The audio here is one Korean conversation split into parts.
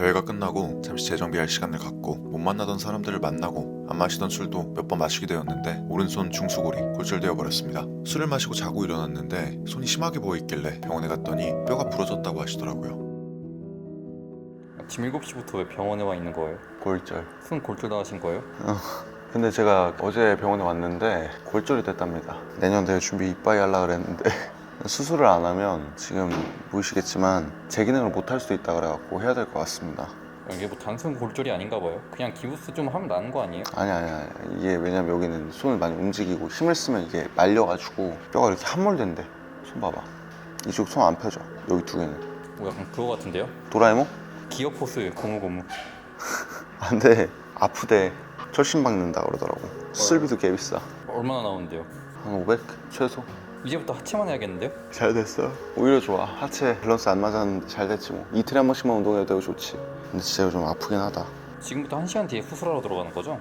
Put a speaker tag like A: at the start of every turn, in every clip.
A: 대회가 끝나고 잠시 재정비할 시간을 갖고 못 만나던 사람들을 만나고 안 마시던 술도 몇 번 마시게 되었는데 오른손 중수골이 골절되어 버렸습니다. 술을 마시고 자고 일어났는데 손이 심하게 부어있길래 병원에 갔더니 뼈가 부러졌다고 하시더라고요.
B: 아침 7시부터 왜 병원에 와 있는 거예요?
C: 골절.
B: 손 골절 당하신 거예요?
C: 근데 제가 어제 병원에 왔는데 골절이 됐답니다. 내년 대회 준비 이빠이 하려고 그랬는데 수술을 안 하면 지금 보이시겠지만 제 기능을 못 할 수도 있다 그래갖고 해야 될 것 같습니다.
B: 이게 뭐 단순 골절이 아닌가 봐요. 그냥 기부스 좀 하면 나는 거 아니에요?
C: 아니 이게 왜냐면 여기는 손을 많이 움직이고 힘을 쓰면 이게 말려가지고 뼈가 이렇게 함몰된대. 손 봐봐. 이쪽 손 안 펴져. 여기 두 개는.
B: 뭐 약간 그거 같은데요?
C: 도라에몽?
B: 기어 포스 고무고무.
C: 안 돼. 아프대. 철심 박는다 그러더라고. 수술비도 개 비싸.
B: 얼마나 나오는데요?
C: 한 500 최소.
B: 이제부터 하체만 해야겠는데요?
C: 잘 됐어. 오히려 좋아. 하체 밸런스 안 맞았는데 잘 됐지 뭐. 이틀에 한 번씩만 운동해도 되고 좋지. 근데 진짜 좀 아프긴 하다.
B: 지금부터 1시간 뒤에 수술하러 들어가는 거죠?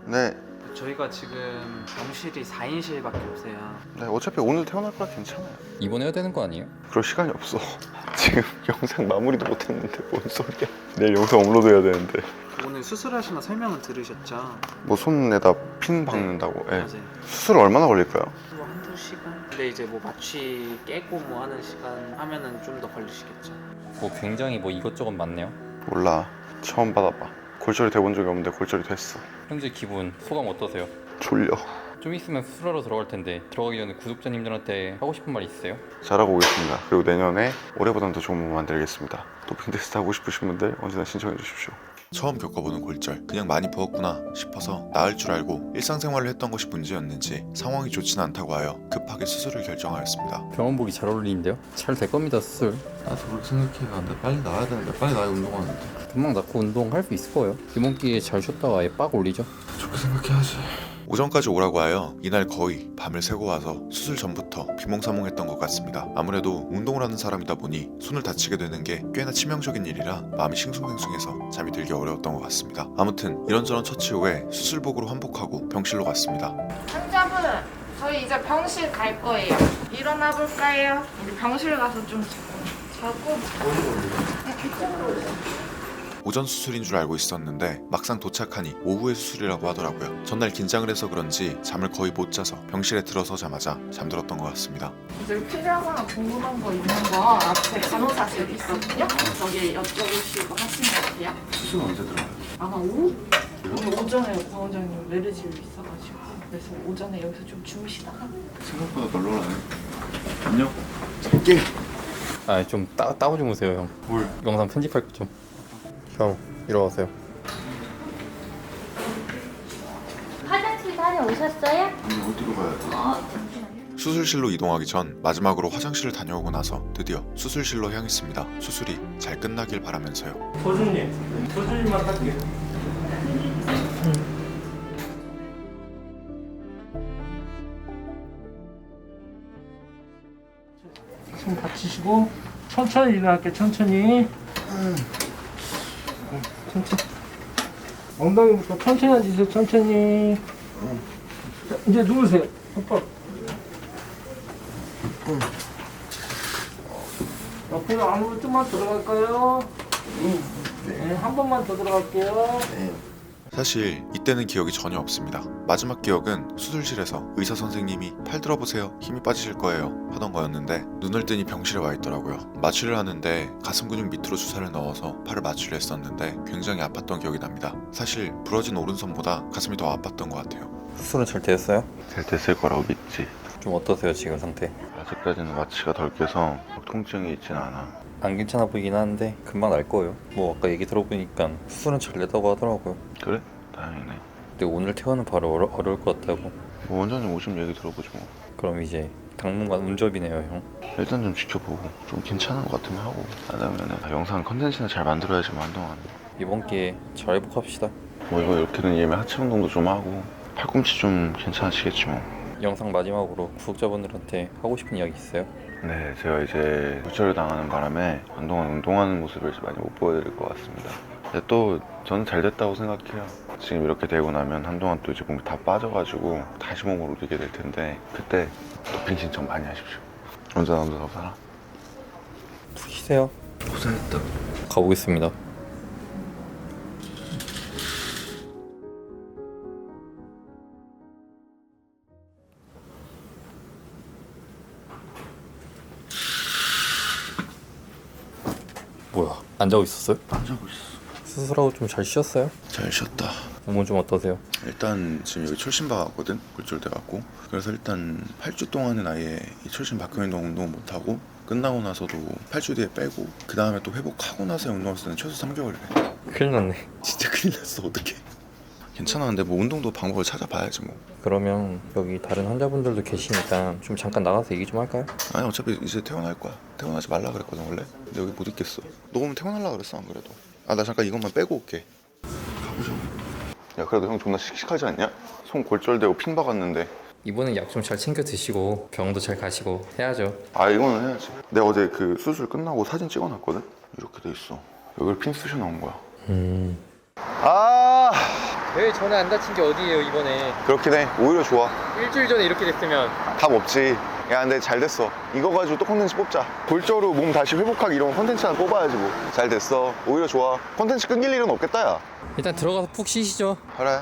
C: 네.
D: 저희가 지금 병실이 4인실밖에 없어요.
C: 네, 어차피 오늘 태어날 거라 괜찮아요.
B: 입원해야 되는 거 아니에요?
C: 그럴 시간이 없어. 지금 영상 마무리도 못했는데 뭔 소리야. 내일 영상 업로드 해야 되는데.
D: 오늘 수술하시나 설명은 들으셨죠?
C: 뭐 손에다 핀 박는다고. 네.
D: 맞아요.
C: 수술 얼마나 걸릴까요?
D: 뭐 한두 시간? 근데 이제 뭐 마취 깨고 뭐 하는 시간 하면은 좀 더 걸리시겠죠.
B: 뭐 굉장히 뭐 이것저것 많네요.
C: 몰라. 처음 받아봐. 골절이 돼본 적이 없는데 골절이 됐어.
B: 현재 기분, 소감 어떠세요?
C: 졸려.
B: 좀 있으면 수술하러 들어갈 텐데 들어가기 전에 구독자님들한테 하고 싶은 말 있으세요?
C: 잘하고 오겠습니다. 그리고 내년에 올해보다는 더 좋은 몸 만들겠습니다. 도핑 테스트 하고 싶으신 분들 언제나 신청해 주십시오.
A: 처음 겪어보는 골절, 그냥 많이 부었구나 싶어서 나을 줄 알고 일상생활을 했던 것이 문제였는지 상황이 좋지는 않다고 하여 급하게 수술을 결정하였습니다.
B: 병원복이 잘 어울리는데요? 잘 될 겁니다 수술.
C: 나도 그렇게 생각해. 근데 빨리 나와야 되는데 빨리 나야 운동하는데.
B: 금방 낫고 운동할 수 있을 거예요. 이번 기회에 잘 쉬었다가 아예 빡 올리죠.
C: 좋게 생각해야지.
A: 오전까지 오라고 하여 이날 거의 밤을 새고 와서 수술 전부터 비몽사몽했던 것 같습니다. 아무래도 운동을 하는 사람이다 보니 손을 다치게 되는 게 꽤나 치명적인 일이라 마음이 싱숭생숭해서 잠이 들기 어려웠던 것 같습니다. 아무튼 이런저런 처치 후에 수술복으로 환복하고 병실로 갔습니다.
E: 환자분, 저희 이제 병실 갈 거예요. 일어나 볼까요? 우리 병실 가서 좀 자고.
A: 오전 수술인 줄 알고 있었는데 막상 도착하니 오후의 수술이라고 하더라고요. 전날 긴장을 해서 그런지 잠을 거의 못 자서 병실에 들어서자마자 잠들었던 것 같습니다.
E: 이제 필요하거나 궁금한 거 있는 거 앞에 간호사실 있거든요. 저기 여쭤보시고 하시면 돼요.
C: 수술 언제 들어가요?
E: 아마 오후? 오늘 오전에 광원장님 메르지를 있어가지고 그래서 오전에 여기서 좀 주무시다가
C: 생각보다 널널하네. 안녕. 잘게.
B: 아좀 따고 주무세요 형.
C: 뭘?
B: 영상 편집할 거 좀. 형 일어나세요.
F: 화장실 다녀오셨어요?
C: 아니 어디로 가야 돼?
F: 잠시만요.
A: 수술실로 이동하기 전 마지막으로 화장실을 다녀오고 나서 드디어 수술실로 향했습니다. 수술이 잘 끝나길 바라면서요.
G: 소주님만 할게요. 손 받치시고 천천히 일어날게. 천천히. 천천히. 엉덩이부터 천천히 앉으세요. 천천히. 자, 이제 누우세요. 똑바로. 옆으로 안으로 좀만 들어갈까요? 네, 한 번만 더 들어갈게요.
A: 사실 이때는 기억이 전혀 없습니다. 마지막 기억은 수술실에서 의사 선생님이 팔 들어보세요, 힘이 빠지실 거예요 하던 거였는데 눈을 뜨니 병실에 와 있더라고요. 마취를 하는데 가슴 근육 밑으로 주사를 넣어서 팔을 마취를 했었는데 굉장히 아팠던 기억이 납니다. 사실 부러진 오른손보다 가슴이 더 아팠던 것 같아요.
B: 수술은 잘 됐어요?
C: 잘 됐을 거라고 믿지.
B: 좀 어떠세요 지금 상태?
C: 아직까지는 마취가 덜 깨서 통증이 있진 않아.
B: 안 괜찮아 보이긴 하는데 금방 날 거예요. 뭐 아까 얘기 들어보니까 수술은 잘 됐다고 하더라고요.
C: 그래? 다행이네.
B: 근데 오늘 퇴원은 바로 어려울 것 같다고.
C: 뭐 원장님 오시면 얘기 들어보지 뭐.
B: 그럼 이제 당분간 운접이네요 형.
C: 일단 좀 지켜보고 좀 괜찮은 것 같으면 하고 안 하면은 영상 컨텐츠는 잘 만들어야지 뭐 한동안.
B: 이번 기회에 잘 회복합시다.
C: 뭐 이거 이렇게 된 이후에 하체 운동도 좀 하고 팔꿈치 좀 괜찮아지겠지 뭐.
B: 영상 마지막으로 구독자분들한테 하고 싶은 이야기 있어요?
C: 네, 제가 이제 골절을 당하는 바람에 한동안 운동하는 모습을 많이 못 보여드릴 것 같습니다. 근데 또 저는 잘 됐다고 생각해요. 지금 이렇게 되고 나면 한동안 또 이제 몸이 다 빠져가지고 다시 몸을 올리게 될 텐데 그때 도핑 신청 많이 하십시오. 언제나 남자라고 살아.
B: 푹 쉬세요.
C: 고생했다.
B: 가보겠습니다. 뭐야, 안 자고 있었어요?
A: 안 자고 있어.
B: 수술하고 좀 잘 쉬었어요?
A: 잘 쉬었다.
B: 몸은 좀 어떠세요?
A: 일단 지금 여기 철심 박았거든, 골절돼 갖고. 그래서 일단 8주 동안은 아예 이 철심 박혀 있는 운동을 못 하고, 끝나고 나서도 8주 뒤에 빼고, 그 다음에 또 회복하고 나서 운동할 때는 최소 3개월이래.
B: 큰일 났네.
A: 진짜 큰일 났어. 어떡해. 괜찮아. 근데 뭐 운동도 방법을 찾아봐야지 뭐.
B: 그러면 여기 다른 환자분들도 계시니까 좀 잠깐 나가서 얘기 좀 할까요?
A: 아니 어차피 이제 퇴원할 거야. 퇴원하지 말라 그랬거든 원래. 근데 여기 못 있겠어. 너 오면 퇴원하려고 그랬어 안 그래도. 아 나 잠깐 이것만 빼고 올게. 가보자. 야 그래도 형 존나 씩씩하지 않냐? 손 골절되고 핀 박았는데.
B: 이번엔 약 좀 잘 챙겨 드시고 병원도 잘 가시고 해야죠.
A: 아 이거는 해야지. 내가 어제 그 수술 끝나고 사진 찍어놨거든? 이렇게 돼 있어. 여기를 핀 쑤셔 나온 거야. 아
B: 왜 전에 안 다친 게 어디예요 이번에?
A: 그렇긴 해. 오히려 좋아.
B: 일주일 전에 이렇게 됐으면.
A: 답 없지. 야 근데 잘 됐어. 이거 가지고 또 콘텐츠 뽑자. 골절 후 몸 다시 회복하기 이런 콘텐츠 하나 뽑아야지 뭐. 잘 됐어. 오히려 좋아. 콘텐츠 끊길 일은 없겠다 야.
B: 일단 들어가서 푹 쉬시죠.
A: 그래.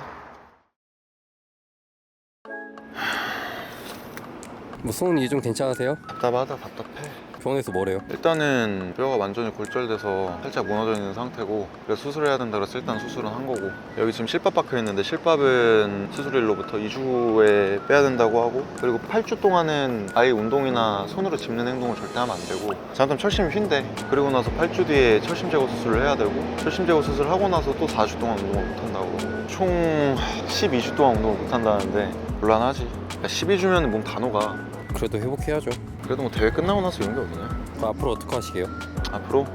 H: 뭐 손 이제 좀 괜찮으세요?
A: 답답하다 답답해.
H: 병원에서 뭐래요?
A: 일단은 뼈가 완전히 골절돼서 살짝 무너져 있는 상태고, 그래서 수술해야 된다 그래서 일단 수술은 한 거고, 여기 지금 실밥 박혀 있는데 실밥은 수술일로부터 2주 후에 빼야 된다고 하고, 그리고 8주 동안은 아예 운동이나 손으로 짚는 행동을 절대 하면 안 되고, 잠깐 철심이 휜대. 그리고 나서 8주 뒤에 철심 제거 수술을 해야 되고, 철심 제거 수술을 하고 나서 또 4주 동안 운동을 못 한다고. 총 12주 동안 운동을 못 한다는데 곤란하지. 12주면 몸 다 녹아.
H: 그래도 회복해야죠.
A: 그래도 뭐 대회 끝나고 나서 이런 게 어디냐.
H: 그럼 앞으로 어떻게 하시게요?
A: 앞으로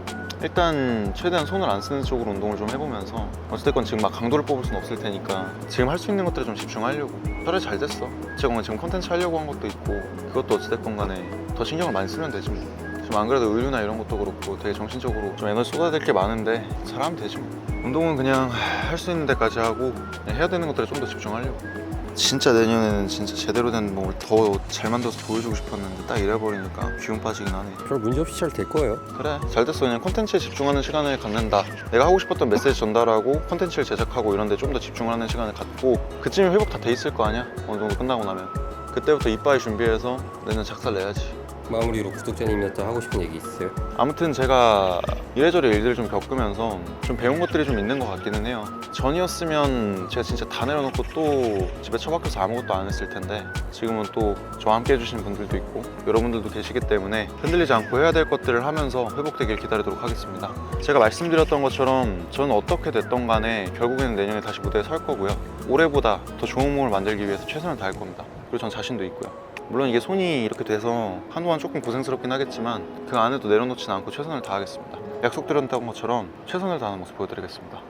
A: 일단 최대한 손을 안 쓰는 쪽으로 운동을 좀 해보면서, 어찌됐건 지금 막 강도를 뽑을 수는 없을 테니까 지금 할 수 있는 것들에 좀 집중하려고. 혈액 잘 됐어. 제가 지금 컨텐츠 하려고 한 것도 있고, 그것도 어찌됐건 간에 더 신경을 많이 쓰면 되지 뭐. 지금 안 그래도 의류나 이런 것도 그렇고 되게 정신적으로 좀 에너지 쏟아야 될 게 많은데 잘하면 되지 뭐. 운동은 그냥 할 수 있는 데까지 하고, 그냥 해야 되는 것들에 좀 더 집중하려고. 진짜 내년에는 진짜 제대로 된 몸을 더 잘 만들어서 보여주고 싶었는데 딱 이래버리니까 기운 빠지긴 하네.
H: 별 문제 없이 잘 될 거예요.
A: 그래 잘 됐어. 그냥 콘텐츠에 집중하는 시간을 갖는다. 내가 하고 싶었던 메시지 전달하고 콘텐츠를 제작하고 이런 데 좀 더 집중을 하는 시간을 갖고, 그쯤에 회복 다 돼 있을 거 아니야 어느 정도 끝나고 나면. 그때부터 이빠이 준비해서 내년 작살 내야지.
H: 마무리로 구독자님한테 하고 싶은 얘기 있으세요?
A: 아무튼 제가 이래저래 일들을 좀 겪으면서 좀 배운 것들이 좀 있는 것 같기는 해요. 전이었으면 제가 진짜 다 내려놓고 또 집에 처박혀서 아무것도 안 했을 텐데, 지금은 또 저와 함께 해주시는 분들도 있고 여러분들도 계시기 때문에 흔들리지 않고 해야 될 것들을 하면서 회복되길 기다리도록 하겠습니다. 제가 말씀드렸던 것처럼 저는 어떻게 됐던 간에 결국에는 내년에 다시 무대에 설 거고요. 올해보다 더 좋은 몸을 만들기 위해서 최선을 다할 겁니다. 그리고 전 자신도 있고요. 물론 이게 손이 이렇게 돼서 한동안 조금 고생스럽긴 하겠지만 그 안에도 내려놓지는 않고 최선을 다하겠습니다. 약속드렸던 것처럼 최선을 다하는 모습 보여드리겠습니다.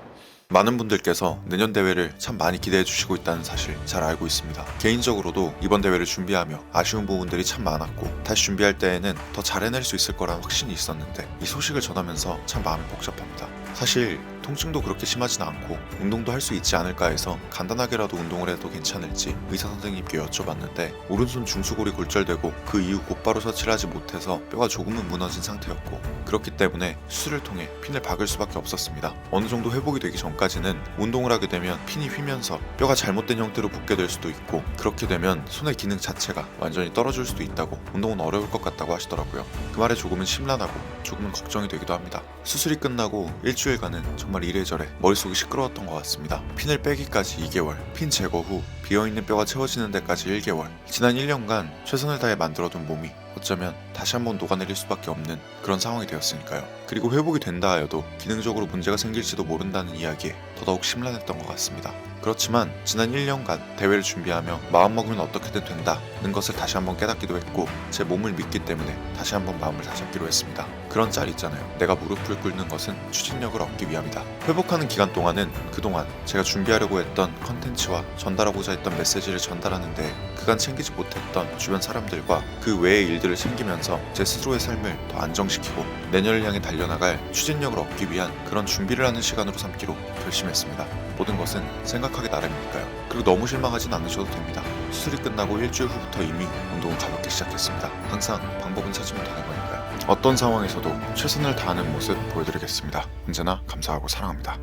A: 많은 분들께서 내년 대회를 참 많이 기대해 주시고 있다는 사실 잘 알고 있습니다. 개인적으로도 이번 대회를 준비하며 아쉬운 부분들이 참 많았고, 다시 준비할 때에는 더 잘 해낼 수 있을 거란 확신이 있었는데, 이 소식을 전하면서 참 마음이 복잡합니다. 사실 통증도 그렇게 심하진 않고 운동도 할 수 있지 않을까 해서 간단하게라도 운동을 해도 괜찮을지 의사 선생님께 여쭤봤는데, 오른손 중수골이 골절되고 그 이후 곧바로 처치를 하지 못해서 뼈가 조금은 무너진 상태였고, 그렇기 때문에 수술을 통해 핀을 박을 수밖에 없었습니다. 어느 정도 회복이 되기 전까지는 운동을 하게 되면 핀이 휘면서 뼈가 잘못된 형태로 붙게 될 수도 있고, 그렇게 되면 손의 기능 자체가 완전히 떨어질 수도 있다고, 운동은 어려울 것 같다고 하시더라고요. 그 말에 조금은 심란하고 조금은 걱정이 되기도 합니다. 수술이 끝나고 일주일간은 정말 이래저래 머릿속이 시끄러웠던 것 같습니다. 핀을 빼기까지 2개월, 핀 제거 후 비어있는 뼈가 채워지는 데까지 1개월, 지난 1년간 최선을 다해 만들어둔 몸이 어쩌면 다시 한번 녹아내릴 수밖에 없는 그런 상황이 되었으니까요. 그리고 회복이 된다 하여도 기능적으로 문제가 생길지도 모른다는 이야기에 더더욱 심란했던 것 같습니다. 그렇지만 지난 1년간 대회를 준비하며 마음먹으면 어떻게든 된다는 것을 다시 한번 깨닫기도 했고, 제 몸을 믿기 때문에 다시 한번 마음을 다잡기로 했습니다. 그런 짤 있잖아요. 내가 무릎을 꿇는 것은 추진력을 얻기 위함이다. 회복하는 기간 동안은 그동안 제가 준비하려고 했던 컨텐츠와 전달하고자 했던 메시지를 전달하는 데 그간 챙기지 못했던 주변 사람들과 그 외의 일들을 챙기면서 제 스스로의 삶을 더 안정시키고 내년을 향해 달려나갈 추진력을 얻기 위한 그런 준비를 하는 시간으로 삼기로 결심했습니다. 모든 것은 생각하기 나름이니까요. 그리고 너무 실망하진 않으셔도 됩니다. 수술이 끝나고 일주일 후부터 이미 운동을 가볍게 시작했습니다. 항상 방법은 찾으면 되는 거니까요. 어떤 상황에서도 최선을 다하는 모습 보여드리겠습니다. 언제나 감사하고 사랑합니다.